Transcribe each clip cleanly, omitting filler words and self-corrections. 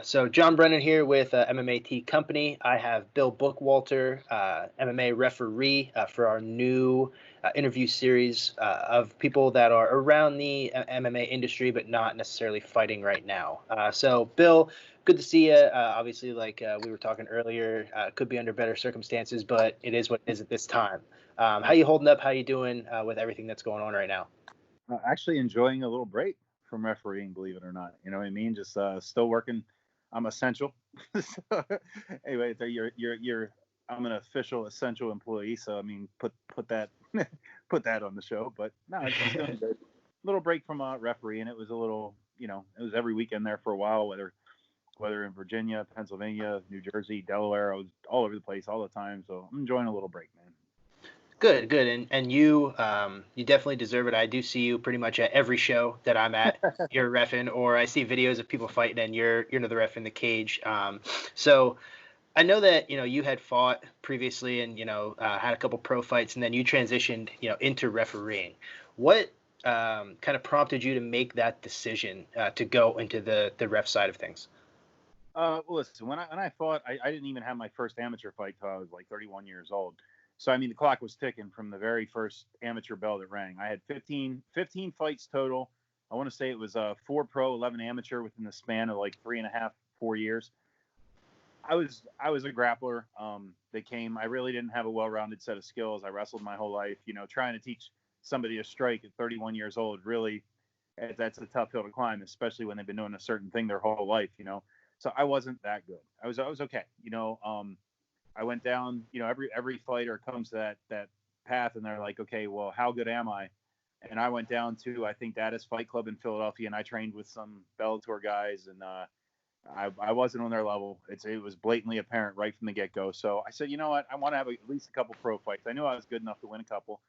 So John Brennan here with MMA Company. I have Bill Bookwalter, MMA referee, for our new interview series of people that are around the MMA industry, but not necessarily fighting right now. So Bill, good to see you. Obviously, like we were talking earlier, could be under better circumstances, but it is what it is at this time. How you holding up? How you doing with everything that's going on right now? Actually enjoying a little break from refereeing, believe it or not. You know what I mean? Just still working. I'm essential. So, anyway, I'm an official essential employee. So I mean, put that put that on the show. But no, it's doing good. Little break from refereeing. It was a little, it was every weekend there for a while. Whether in Virginia, Pennsylvania, New Jersey, Delaware, I was all over the place all the time. So I'm enjoying a little break, man. Good. And you definitely deserve it. I do see you pretty much at every show that I'm at. You're reffing, or I see videos of people fighting, and you're the ref in the cage. So I know that you had fought previously, and had a couple pro fights, and then you transitioned into refereeing. What kind of prompted you to make that decision to go into the ref side of things? Well, listen, when I fought, I didn't even have my first amateur fight till I was like 31 years old. So, I mean, the clock was ticking from the very first amateur bell that rang. I had 15 fights total. I want to say it was 4 pro, 11 amateur within the span of like 3.5, 4 years. I was a grappler. I really didn't have a well-rounded set of skills. I wrestled my whole life. Trying to teach somebody to strike at 31 years old, really, that's a tough hill to climb, especially when they've been doing a certain thing their whole life, So I wasn't that good. I was okay, I went down, every fighter comes to that path and they're like, okay, well, how good am I? And I went down to, I think, Daddis Fight Club in Philadelphia, and I trained with some Bellator guys, and I wasn't on their level. It was blatantly apparent right from the get-go. So I said, you know what? I want to have at least a couple pro fights. I knew I was good enough to win a couple.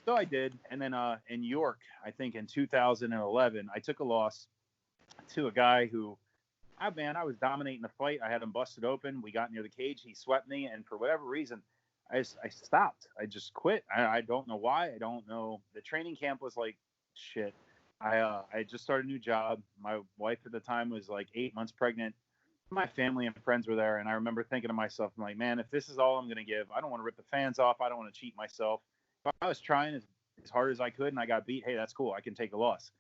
So I did. And then in York, I think in 2011, I took a loss to a guy who, I was dominating the fight. I had him busted open. We got near the cage. He swept me. And for whatever reason, I stopped. I just quit. I don't know why. I don't know. The training camp was like shit. I just started a new job. My wife at the time was like 8 months pregnant. My family and friends were there. And I remember thinking to myself, I'm like, man, if this is all I'm going to give, I don't want to rip the fans off. I don't want to cheat myself. If I was trying as hard as I could and I got beat, hey, that's cool. I can take a loss.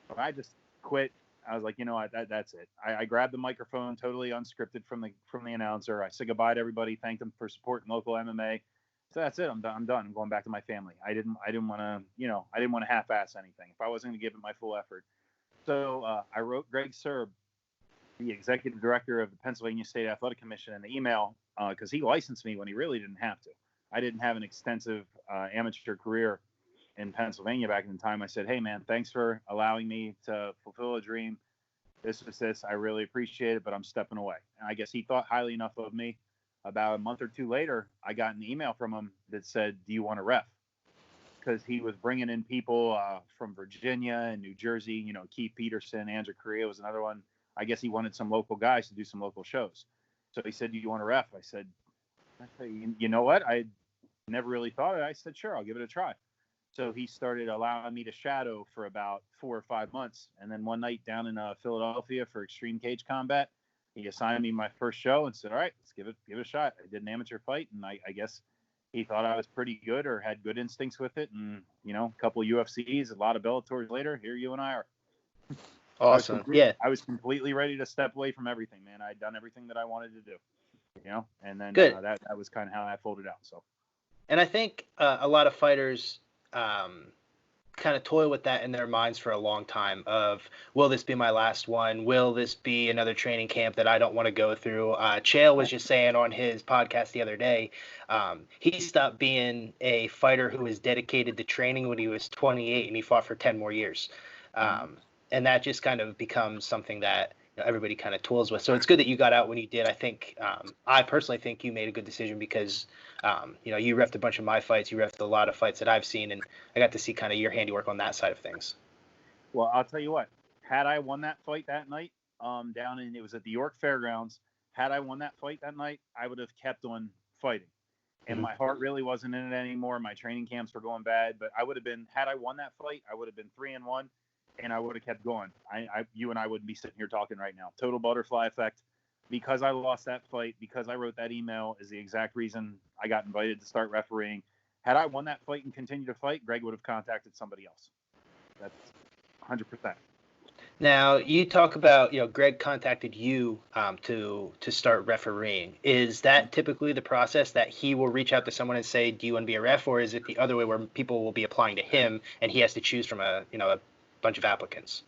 But I just quit. I was like, you know what, that's it. I grabbed the microphone, totally unscripted from the announcer. I said goodbye to everybody, thanked them for supporting local MMA. So that's it. I'm done. I'm going back to my family. I didn't want to half-ass anything if I wasn't going to give it my full effort. So I wrote Greg Serb, the executive director of the Pennsylvania State Athletic Commission, an email because he licensed me when he really didn't have to. I didn't have an extensive amateur career in Pennsylvania back in the time. I said, hey, man, thanks for allowing me to fulfill a dream. This. I really appreciate it, but I'm stepping away. And I guess he thought highly enough of me. About a month or two later, I got an email from him that said, do you want to ref? Because he was bringing in people from Virginia and New Jersey. Keith Peterson, Andrew Correa was another one. I guess he wanted some local guys to do some local shows. So he said, do you want to ref? I said, you know what? I never really thought of it. I said, sure, I'll give it a try. So he started allowing me to shadow for about 4 or 5 months. And then one night down in Philadelphia for Extreme Cage Combat, he assigned me my first show and said, all right, let's give it a shot. I did an amateur fight, and I guess he thought I was pretty good or had good instincts with it. And, a couple of UFCs, a lot of Bellators later, here you and I are. Awesome. I was completely ready to step away from everything, man. I'd done everything that I wanted to do, and then that was kind of how that folded out. So, and I think a lot of fighters kind of toy with that in their minds for a long time of, will this be my last one? Will this be another training camp that I don't want to go through? Chael was just saying on his podcast the other day, he stopped being a fighter who was dedicated to training when he was 28 and he fought for 10 more years. And that just kind of becomes something that everybody kind of toils with. So it's good that you got out when you did. I think I personally think you made a good decision because you reffed a bunch of my fights. You reffed a lot of fights that I've seen, and I got to see kind of your handiwork on that side of things. Well, I'll tell you what. Had I won that fight that night, it was at the York Fairgrounds. Had I won that fight that night, I would have kept on fighting. And my heart really wasn't in it anymore. My training camps were going bad, but had I won that fight, I would have been 3-1. and I would have kept going. You and I wouldn't be sitting here talking right now. Total butterfly effect. Because I lost that fight, because I wrote that email, is the exact reason I got invited to start refereeing. Had I won that fight and continued to fight, Greg would have contacted somebody else. That's 100%. Now you talk about, Greg contacted you to start refereeing. Is that typically the process that he will reach out to someone and say, "Do you want to be a ref," or is it the other way where people will be applying to him and he has to choose from a bunch of applicants?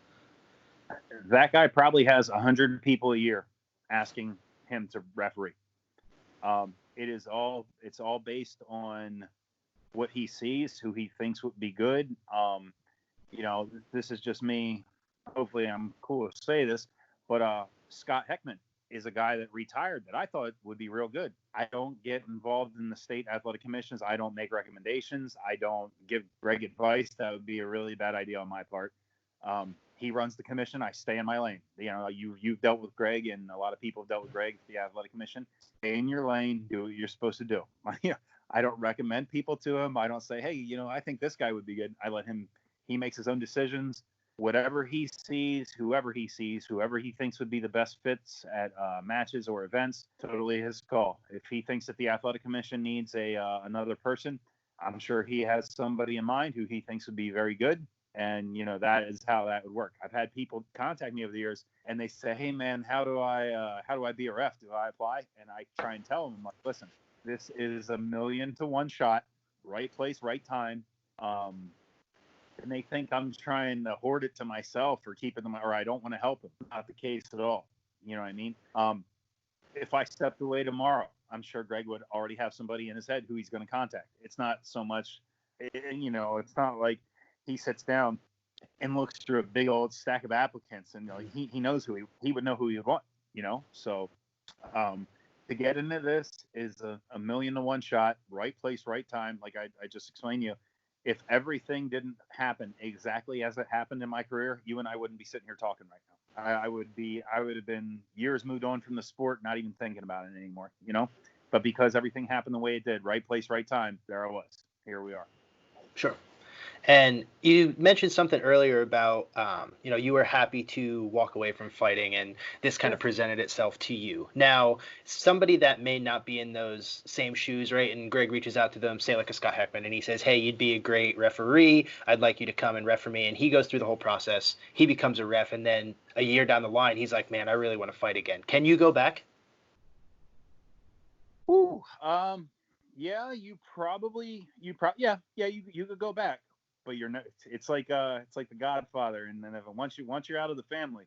That guy probably has 100 people a year asking him to referee. It's all based on what he sees, who he thinks would be good. This is just me. Hopefully I'm cool to say this, but Scott Heckman is a guy that retired that I thought would be real good. I don't get involved in the state athletic commissions. I don't make recommendations. I don't give Greg advice. That would be a really bad idea on my part. He runs the commission. I stay in my lane. You've dealt with Greg, and a lot of people have dealt with Greg, the athletic commission. Stay in your lane. Do what you're supposed to do. I don't recommend people to him. I don't say, hey, I think this guy would be good. I let him. He makes his own decisions. Whatever he sees, whoever he thinks would be the best fits at matches or events, totally his call. If he thinks that the athletic commission needs another person, I'm sure he has somebody in mind who he thinks would be very good. And, that is how that would work. I've had people contact me over the years and they say, hey, man, how do I be a ref? Do I apply? And I try and tell them, I'm like, listen, this is 1,000,000 to 1 shot, right place, right time. And they think I'm trying to hoard it to myself or keep it in or I don't want to help them. Not the case at all. You know what I mean? If I stepped away tomorrow, I'm sure Greg would already have somebody in his head who he's going to contact. It's not so much, it's not like he sits down and looks through a big old stack of applicants and he knows who he would know who he would want, So to get into this is a 1,000,000 to 1 shot, right place, right time. Like I just explained to you. If everything didn't happen exactly as it happened in my career, you and I wouldn't be sitting here talking right now. I would have been years moved on from the sport, not even thinking about it anymore, But because everything happened the way it did, right place, right time, there I was. Here we are. Sure. And you mentioned something earlier about, you were happy to walk away from fighting, and this kind of presented itself to you. Now, somebody that may not be in those same shoes, right? And Greg reaches out to them, say like a Scott Heckman, and he says, hey, you'd be a great referee. I'd like you to come and ref for me. And he goes through the whole process. He becomes a ref. And then a year down the line, he's like, man, I really want to fight again. Can you go back? Ooh, yeah, you could go back. But you're not. It's like The Godfather, and then once you're out of the family,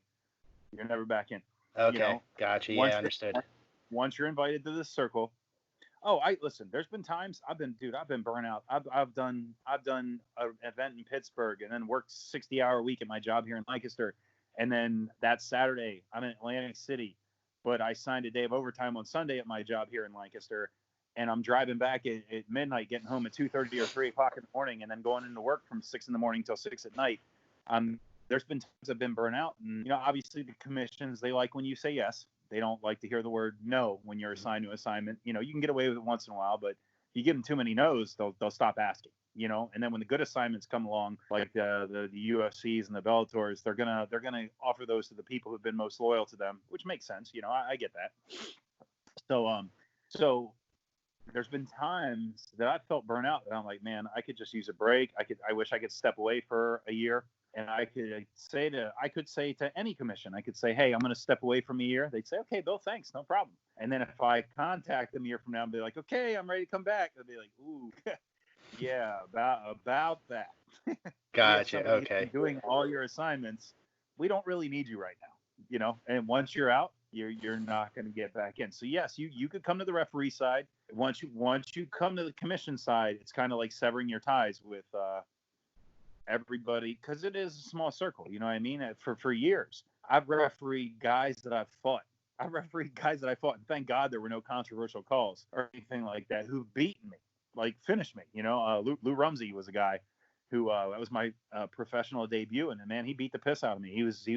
you're never back in. Okay, gotcha. Yeah, understood. Once you're invited to this circle, listen. There's been times I've been burnt out. I've done an event in Pittsburgh and then worked 60-hour week at my job here in Lancaster, and then that Saturday I'm in Atlantic City, but I signed a day of overtime on Sunday at my job here in Lancaster. And I'm driving back at midnight, getting home at 2:30 or 3 o'clock in the morning, and then going into work from 6 in the morning till 6 at night. There's been times I've been burnt out, and obviously the commissions, they like when you say yes. They don't like to hear the word no when you're assigned to an assignment. You can get away with it once in a while, but if you give them too many no's, they'll stop asking. And then when the good assignments come along, like the UFCs and the Bellators, they're gonna offer those to the people who've been most loyal to them, which makes sense. I get that. So there's been times that I felt burnt out that I'm like, man, I could just use a break. I wish I could step away for a year, and I could say to any commission, I could say, hey, I'm going to step away from a year. They'd say, okay, Bill, thanks, no problem. And then if I contact them a year from now and be like, okay, I'm ready to come back, they'll be like, ooh, yeah, about that. Gotcha. Okay. Doing all your assignments, we don't really need you right now, And once you're out, you're not going to get back in. So yes, you could come to the referee side. Once you come to the commission side, it's kind of like severing your ties with everybody, because it is a small circle. You know what I mean? For years, I've refereed guys that I've fought. And thank God there were no controversial calls or anything like that who've beaten me, like finished me. Lou Rumsey was a guy who that was my professional debut, and man, he beat the piss out of me. He was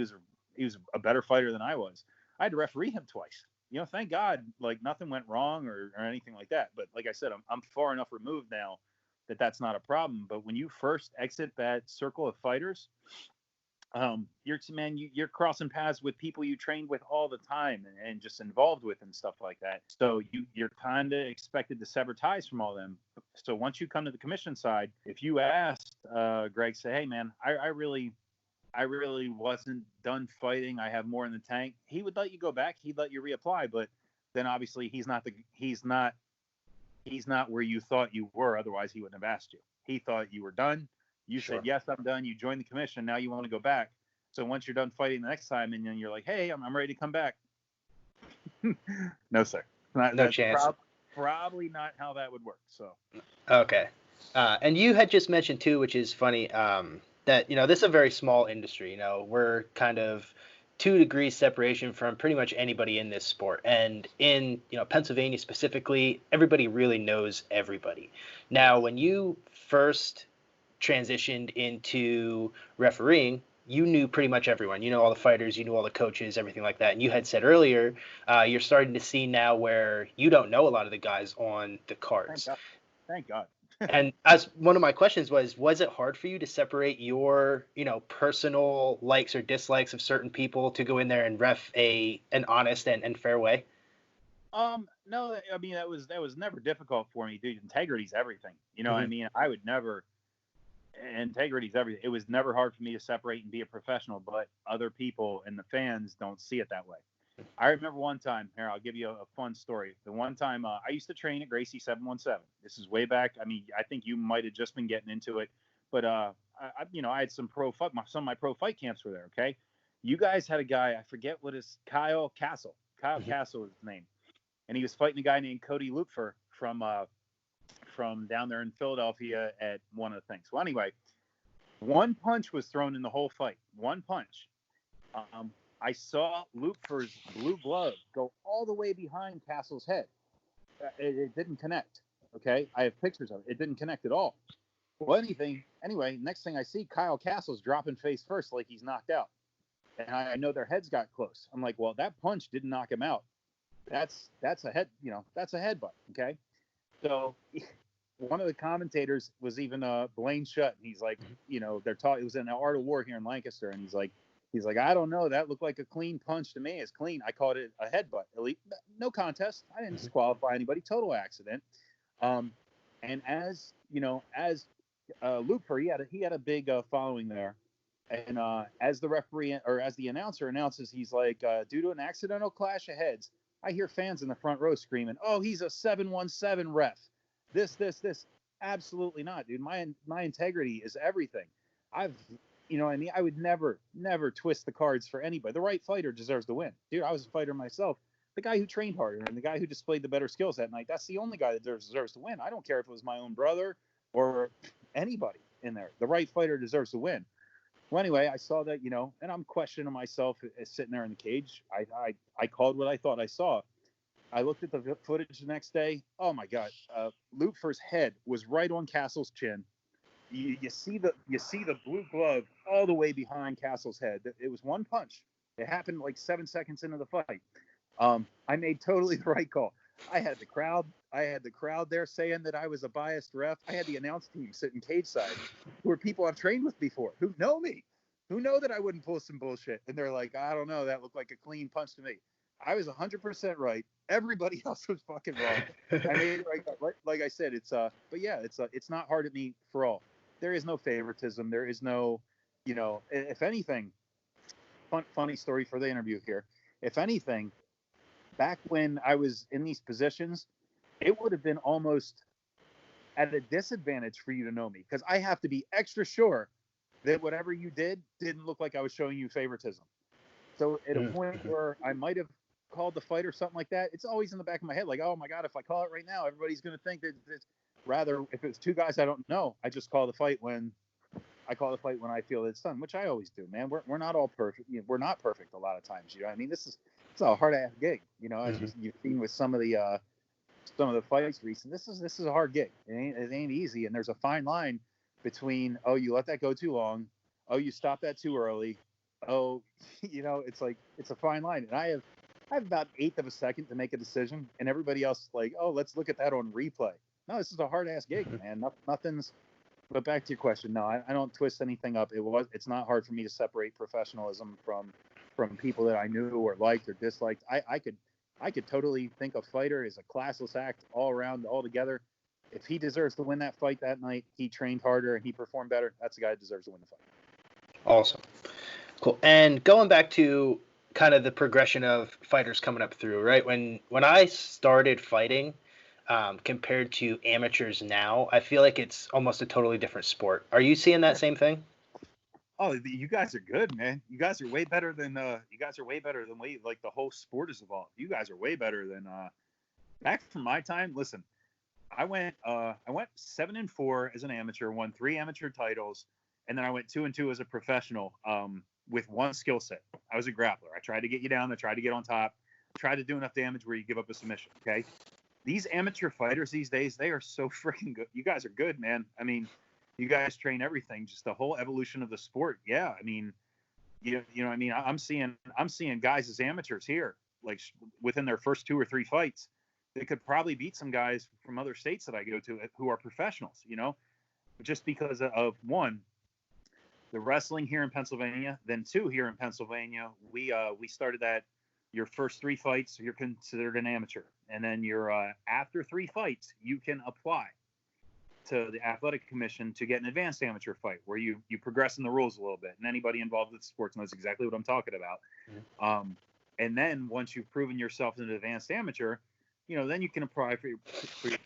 a better fighter than I was. I had to referee him twice. Thank God, like nothing went wrong or anything like that. But like I said, I'm far enough removed now that that's not a problem. But when you first exit that circle of fighters, you're crossing paths with people you trained with all the time and just involved with and stuff like that. So you're kind of expected to sever ties from all of them. So once you come to the commission side, if you asked Greg, say, hey man, I really wasn't done fighting, I have more in the tank, he would let you go back, he'd let you reapply. But then obviously he's not where you thought you were, otherwise he wouldn't have asked you. He thought you were done. You Sure. said, yes, I'm done. You joined the commission. Now you want to go back. So once you're done fighting the next time and then you're like, hey, I'm ready to come back. No, sir. No chance. Probably not how that would work. So. Okay. And you had just mentioned too, which is funny, that, this is a very small industry. We're kind of 2 degrees separation from pretty much anybody in this sport. And in, Pennsylvania specifically, everybody really knows everybody. Now, when you first transitioned into refereeing, you knew pretty much everyone. You know all the fighters, you knew all the coaches, everything like that. And you had said earlier, you're starting to see now where you don't know a lot of the guys on the cards. Thank God. And as one of my questions was it hard for you to separate your, personal likes or dislikes of certain people to go in there and ref an honest and fair way? No, I mean, that was never difficult for me, dude. Integrity's everything. Mm-hmm. I mean, I would never. Integrity's everything. It was never hard for me to separate and be a professional, but other people and the fans don't see it that way. I remember one time, here, I'll give you a fun story. The one time I used to train at Gracie 717. This is way back. I mean, I think you might have just been getting into it, but I had some some of my pro fight camps were there. Okay. You guys had a guy, I forget what his, Kyle Castle. Kyle Castle was his name. And he was fighting a guy named Cody Lupfer from down there in Philadelphia at one of the things. Well, anyway, one punch was thrown in the whole fight. One punch. I saw Lupfer's blue glove go all the way behind Castle's head. It didn't connect. Okay, I have pictures of it. It didn't connect at all. Well, anyway, next thing I see, Kyle Castle's dropping face first like he's knocked out. And I know their heads got close. I'm like, well, that punch didn't knock him out. That's a head, that's a headbutt. Okay. So one of the commentators was even Blaine Shutt. He's like, they're taught, it was in the Art of War here in Lancaster. And he's like, I don't know. That looked like a clean punch to me. It's clean. I called it a headbutt. Elite, no contest. I didn't disqualify anybody. Total accident. And as Looper, he had a big following there. And as the referee or as the announcer announces, he's like, due to an accidental clash of heads, I hear fans in the front row screaming, "Oh, he's a 717 ref. This. Absolutely not, dude. My integrity is everything. I would never twist the cards for anybody. The right fighter deserves to win. Dude, I was a fighter myself. The guy who trained harder and the guy who displayed the better skills that night, that's the only guy that deserves to win. I don't care if it was my own brother or anybody in there. The right fighter deserves to win. Well, anyway, I saw that, and I'm questioning myself as sitting there in the cage. I called what I thought I saw. I looked at the footage the next day. Oh my God. Lupfer's head was right on Castle's chin. You see the blue glove all the way behind Castle's head. It was one punch. It happened like 7 seconds into the fight. I made totally the right call. I had the crowd there saying that I was a biased ref. I had the announce team sitting cage side, who are people I've trained with before, who know me, who know that I wouldn't pull some bullshit. And they're like, I don't know, that looked like a clean punch to me. I was 100% right. Everybody else was fucking wrong. I made it right. Like I said, it's not hard at me for all. There is no favoritism. There is no, if anything, funny story for the interview here. If anything, back when I was in these positions, it would have been almost at a disadvantage for you to know me, because I have to be extra sure that whatever you didn't look like I was showing you favoritism. So at a point where I might have called the fight or something like that, it's always in the back of my head, like, oh my God, if I call it right now, everybody's going to think that it's rather, if it's two guys I don't know, I just call the fight when I feel it's done, which I always do, man. We're not all perfect. We're not perfect a lot of times. I mean, it's a hard ass gig. As you've seen with some of the fights recent. This is a hard gig. It ain't easy, and there's a fine line between, oh, you let that go too long, oh, you stop that too early, oh, it's like, it's a fine line. And I have about 1/8 of a second to make a decision, and everybody else is like, oh, let's look at that on replay. No, this is a hard ass gig, man. But back to your question, no, I don't twist anything up. It's not hard for me to separate professionalism from people that I knew or liked or disliked. I could totally think a fighter is a classless act all around, all together. If he deserves to win that fight that night, he trained harder and he performed better. That's the guy that deserves to win the fight. Awesome. Cool. And going back to kind of the progression of fighters coming up through, right? When I started fighting, compared to amateurs now, I feel like it's almost a totally different sport. Are you seeing that same thing? Oh, you guys are good, man. You guys are way better than like the whole sport has evolved. You guys are way better than back from my time. Listen, I went 7-4 as an amateur, won 3 amateur titles, and then I went 2-2 as a professional with one skill set. I was a grappler. I tried to get you down. I tried to get on top. Tried to do enough damage where you give up a submission. Okay. These amateur fighters these days, they are so freaking good. You guys are good, man. I mean, you guys train everything, just the whole evolution of the sport. Yeah, I mean, you know, I mean, I'm seeing guys as amateurs here, like within their first 2 or 3 fights, they could probably beat some guys from other states that I go to who are professionals. You know, just because of one, the wrestling here in Pennsylvania, then 2 here in Pennsylvania, we started that. Your first 3 fights, you're considered an amateur, and then you're after 3 fights, you can apply to the athletic commission to get an advanced amateur fight, where you progress in the rules a little bit. And anybody involved with sports knows exactly what I'm talking about. Mm-hmm. And then once you've proven yourself as an advanced amateur, you know, then you can apply for your and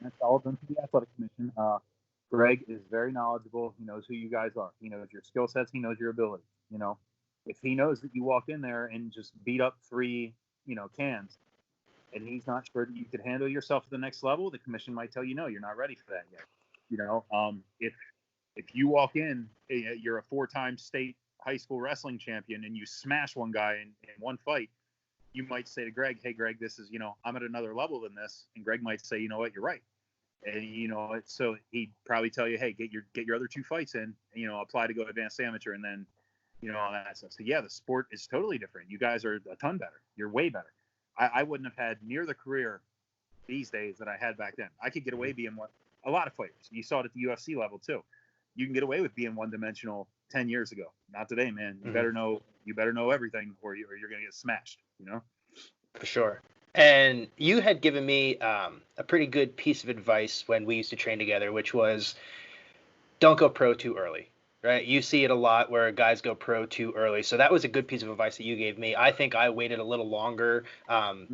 that's all done to the athletic commission. Greg is very knowledgeable. He knows who you guys are. He knows your skill sets. He knows your ability. You know, if he knows that you walk in there and just beat up 3, cans, and he's not sure that you could handle yourself at the next level, the commission might tell you, no, you're not ready for that yet. You know, if you walk in, you're a 4-time state high school wrestling champion, and you smash one guy in one fight, you might say to Greg, hey, Greg, this is, I'm at another level than this. And Greg might say, you know what, you're right. And, so he'd probably tell you, hey, get your other 2 fights in, apply to go advanced amateur, and then, all that stuff. So, yeah, the sport is totally different. You guys are a ton better. You're way better. I wouldn't have had near the career these days that I had back then. I could get away being a lot of fighters. You saw it at the UFC level, too. You can get away with being one-dimensional 10 years ago. Not today, man. You better know everything, or you're going to get smashed, For sure. And you had given me a pretty good piece of advice when we used to train together, which was don't go pro too early, right? You see it a lot where guys go pro too early. So that was a good piece of advice that you gave me. I think I waited a little longer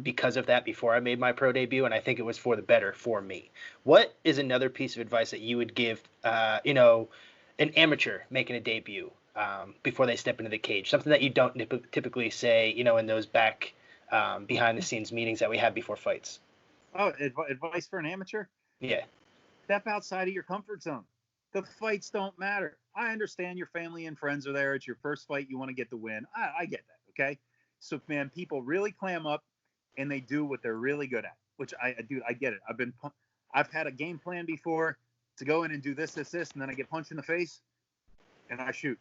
because of that before I made my pro debut, and I think it was for the better for me. What is another piece of advice that you would give, an amateur making a debut before they step into the cage? Something that you don't typically say, in those back behind the scenes meetings that we have before fights. Oh, advice for an amateur? Yeah. Step outside of your comfort zone. The fights don't matter. I understand your family and friends are there. It's your first fight. You want to get the win. I get that. Okay. So, man, people really clam up and they do what they're really good at, which I get it. I've had a game plan before to go in and do this, and then I get punched in the face and I shoot.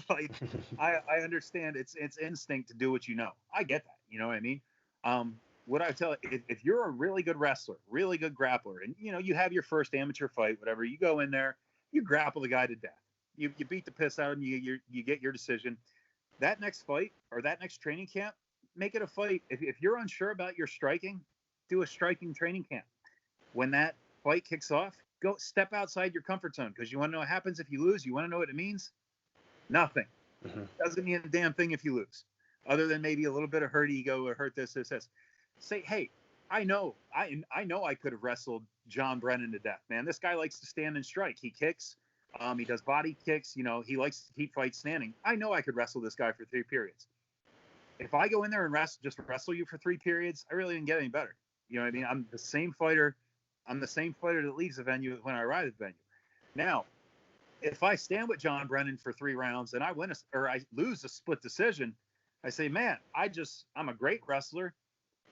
Like, I understand it's instinct to do what you know. I get that. You know what I mean? What I tell you, if you're a really good wrestler, really good grappler, and you have your first amateur fight, whatever, you go in there, you grapple the guy to death. You beat the piss out of him. You get your decision. That next fight or that next training camp, make it a fight. If you're unsure about your striking, do a striking training camp. When that fight kicks off, go step outside your comfort zone, because you want to know what happens if you lose. You want to know what it means? Nothing. Mm-hmm. Doesn't mean a damn thing if you lose, other than maybe a little bit of hurt ego or hurt this. Say, hey, I know I could have wrestled John Brennan to death, man. This guy likes to stand and strike. He kicks. He does body kicks. He likes to keep fights standing. I know I could wrestle this guy for 3 periods. If I go in there and wrestle you for 3 periods, I really didn't get any better. You know what I mean? I'm the same fighter that leaves the venue when I arrive at the venue. Now, if I stand with John Brennan for 3 rounds and I win or I lose a split decision, I say, man, I'm a great wrestler.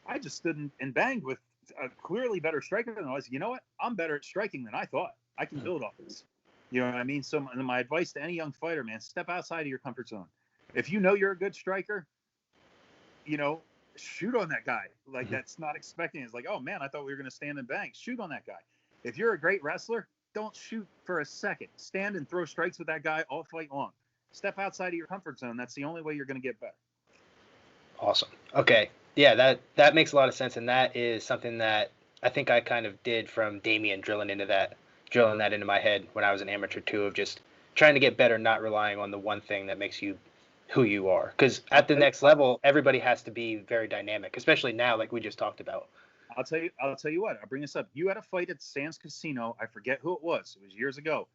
I just stood and banged with a clearly better striker than I was. You know what? I'm better at striking than I thought. I can build off this. You know what I mean? So my advice to any young fighter, man, step outside of your comfort zone. If you know you're a good striker, shoot on that guy. Like, that's not expecting. It's like, oh man, I thought we were going to stand and bang. Shoot on that guy. If you're a great wrestler, don't shoot for a second. Stand and throw strikes with that guy all fight long. Step outside of your comfort zone. That's the only way you're going to get better. Awesome. Okay. Yeah, that makes a lot of sense, and that is something that I think I kind of did from Damien drilling that into my head when I was an amateur too, of just trying to get better, not relying on the one thing that makes you who you are. Because at the next level, everybody has to be very dynamic, especially now, like we just talked about. I'll tell you what. I'll bring this up. You had a fight at Sands Casino. I forget who it was. It was years ago.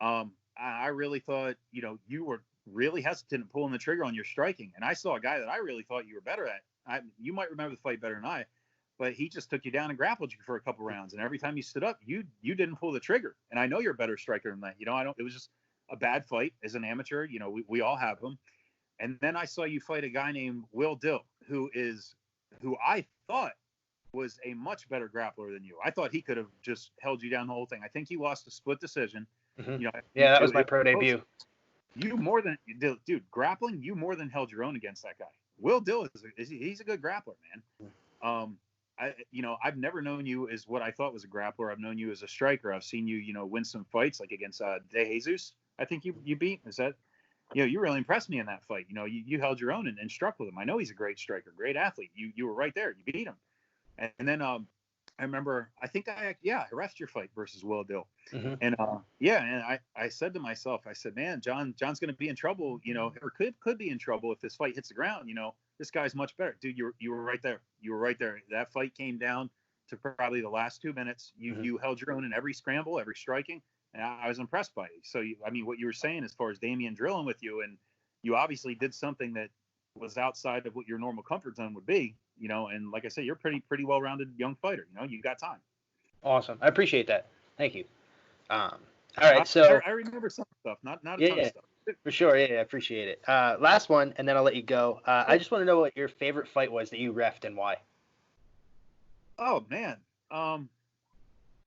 I really thought, you were really hesitant pulling the trigger on your striking, and I saw a guy that I really thought you were better at. You might remember the fight better than I, but he just took you down and grappled you for a couple rounds, and every time you stood up, you didn't pull the trigger. And I know you're a better striker than that. I don't. It was just a bad fight as an amateur. We all have them. And then I saw you fight a guy named Will Dill, who I thought was a much better grappler than you. I thought he could have just held you down the whole thing. I think he lost a split decision. Mm-hmm. That was my pro debut. You more than dude grappling. You more than held your own against that guy. Will Dill he's a good grappler, man. I've never known you as what I thought was a grappler. I've known you as a striker. I've seen you, win some fights like against De Jesus. I think you beat. Is that? You really impressed me in that fight. You held your own and struck with him. I know he's a great striker, great athlete. You were right there. You beat him. And then I remember, I think I refed your fight versus Will Dill. Mm-hmm. And and I said to myself, I said, man, John's going to be in trouble, or could be in trouble if this fight hits the ground. This guy's much better. Dude, you were right there. You were right there. That fight came down to probably the last 2 minutes. You held your own in every scramble, every striking. And I was impressed by it. So, what you were saying as far as Damien drilling with you, and you obviously did something that was outside of what your normal comfort zone would be, and like I said, you're pretty well-rounded young fighter. You got time. Awesome. I appreciate that. Thank you. All right. So I remember some stuff, not a ton of stuff. For sure. Yeah, I appreciate it. Last one, and then I'll let you go. I just want to know what your favorite fight was that you refed and why. Oh, man.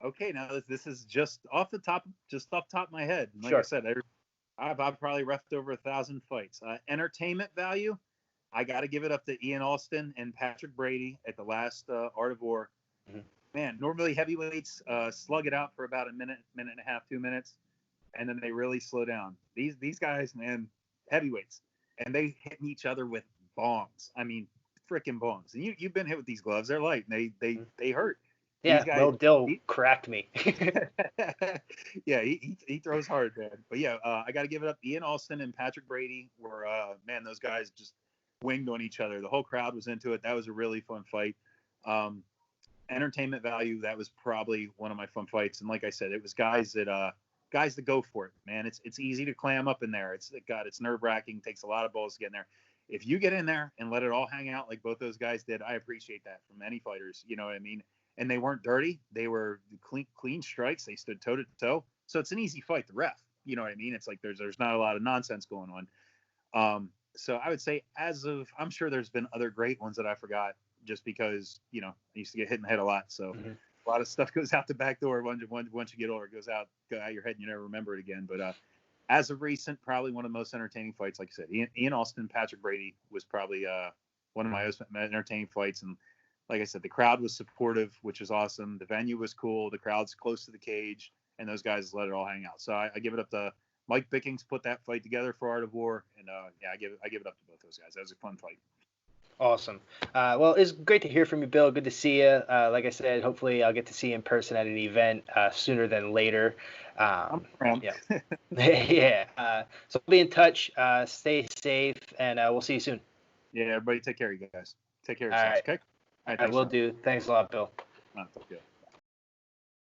Okay, now this is just off the top of my head. Like I said, I've probably refed over 1,000 fights. Entertainment value, I got to give it up to Ian Alston and Patrick Brady at the last Art of War. Mm-hmm. Man, normally heavyweights slug it out for about a minute and a half, 2 minutes, and then they really slow down. These guys, man, heavyweights, and they hit each other with bombs. I mean, freaking bombs. And you've been hit with these gloves; they're light, and they hurt. Yeah, Will Dill cracked me. Yeah, he throws hard, man. But yeah, I got to give it up. Ian Alston and Patrick Brady were, man, those guys just winged on each other. The whole crowd was into it. That was a really fun fight. Entertainment value, that was probably one of my fun fights. And like I said, it was guys that go for it, man. It's easy to clam up in there. It's nerve-wracking. Takes a lot of balls to get in there. If you get in there and let it all hang out like both those guys did, I appreciate that from any fighters. You know what I mean? And they weren't dirty. They were clean strikes. They stood toe to toe. So it's an easy fight to ref. You know what I mean? It's like there's not a lot of nonsense going on. So I would say I'm sure there's been other great ones that I forgot just because, I used to get hit in the head a lot. So a lot of stuff goes out the back door. Once you get older, it goes out your head and you never remember it again. But as of recent, probably one of the most entertaining fights, like I said, Ian Alston, Patrick Brady was probably one of my most entertaining fights. And like I said, the crowd was supportive, which is awesome. The venue was cool. The crowd's close to the cage, and those guys let it all hang out. So I give it up to Mike Bickings, put that fight together for Art of War, and I give it up to both those guys. That was a fun fight. Awesome. Well, it's great to hear from you, Bill. Good to see you. Like I said, hopefully I'll get to see you in person at an event sooner than later. I'm around. Yeah. Yeah. So be in touch. Stay safe, and we'll see you soon. Yeah, everybody take care of you guys. Take care of yourselves, okay? I will do. Thanks a lot, Bill. Good.